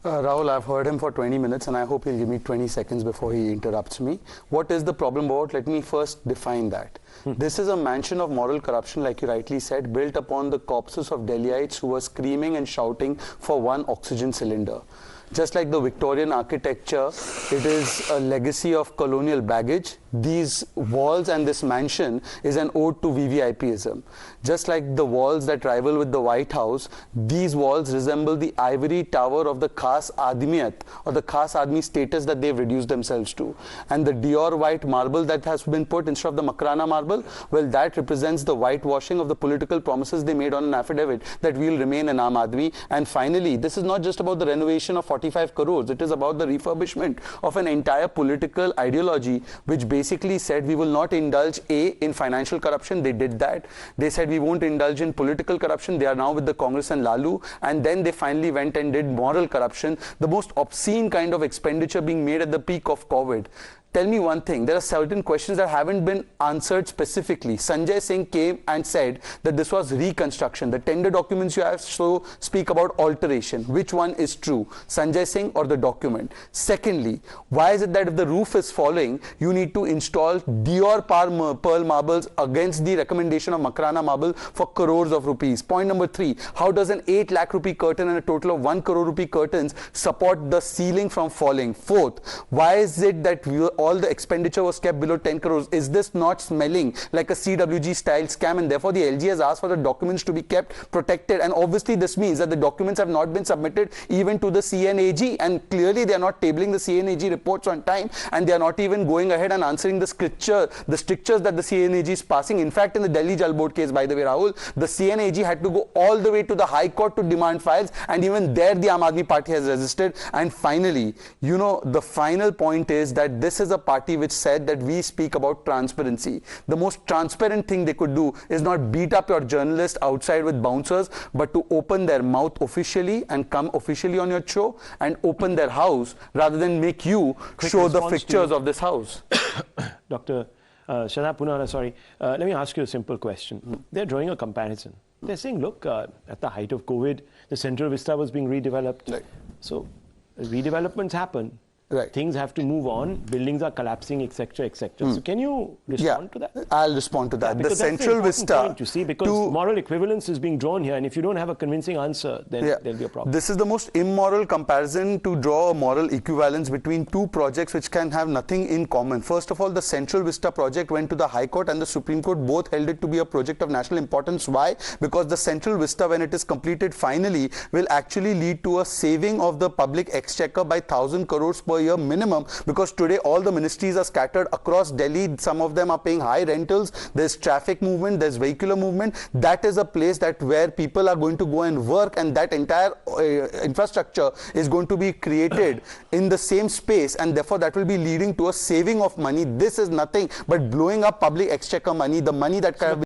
Rahul, I've heard him for 20 minutes and I hope he'll give me 20 seconds before he interrupts me. What is the problem about? Let me first define that. This is a mansion of moral corruption, like you rightly said, built upon the corpses of Delhiites who were screaming and shouting for one oxygen cylinder. Just like the Victorian architecture, it is a legacy of colonial baggage. These walls and this mansion is an ode to VVIPism. Just like the walls that rival with the White House, these walls resemble the ivory tower of the Khas Aadmiyat, or the Khas Aadmi status that they've reduced themselves to. And the Dior white marble that has been put instead of the Makrana marble, well, that represents the whitewashing of the political promises they made on an affidavit that we'll remain an Aam Aadmi. And finally, this is not just about the renovation of 45 crores, it is about the refurbishment of an entire political ideology which basically said we will not indulge in financial corruption. They did that. They said we won't indulge in political corruption. They are now with the Congress and Lalu, and then they finally went and did moral corruption, the most obscene kind of expenditure being made at the peak of COVID. Tell me one thing, there are certain questions that haven't been answered specifically. Sanjay Singh came and said that this was reconstruction. The tender documents you have speak about alteration. Which one is true, Sanjay Singh or the document? Secondly, why is it that if the roof is falling, you need to install Dior pearl marbles against the recommendation of Makrana marble for crores of rupees? Point number 3, how does an 8 lakh rupee curtain and a total of 1 crore rupee curtains support the ceiling from falling? Fourth, why is it that all the expenditure was kept below 10 crores. Is this not smelling like a CWG style scam? And therefore the LG has asked for the documents to be kept protected. And obviously this means that the documents have not been submitted even to the CNAG. And clearly they are not tabling the CNAG reports on time. And they are not even going ahead and answering the strictures that the CNAG is passing. In fact, in the Delhi Jal Board case, by the way, Rahul, the CNAG had to go all the way to the High Court to demand files. And even there the Aam Aadmi Party has resisted. And finally, you know, the final point is that this is a party which said that we speak about transparency. The most transparent thing they could do is not beat up your journalist outside with bouncers, but to open their mouth officially and come officially on your show and open their house rather than make you show the pictures of this house. Dr. Shehzad Poonawalla, sorry. Let me ask you a simple question. They're drawing a comparison. They're saying, look, at the height of COVID, the Central Vista was being redeveloped. Right. So redevelopments happen. Right. Things have to move on, buildings are collapsing, etc., etc. So can you respond to that? I'll respond to that. Yeah, the Central Vista, point, you see, because moral equivalence is being drawn here, and if you don't have a convincing answer, then there'll be a problem. This is the most immoral comparison to draw a moral equivalence between two projects which can have nothing in common. First of all, the Central Vista project went to the High Court and the Supreme Court both held it to be a project of national importance. Why? Because the Central Vista, when it is completed finally, will actually lead to a saving of the public exchequer by 1,000 crores per year minimum, because today all the ministries are scattered across Delhi. Some of them are paying high rentals. There's traffic movement, there's vehicular movement. That is a place where people are going to go and work, and that entire infrastructure is going to be created in the same space, and therefore that will be leading to a saving of money. This is nothing but blowing up public exchequer money, the money that can have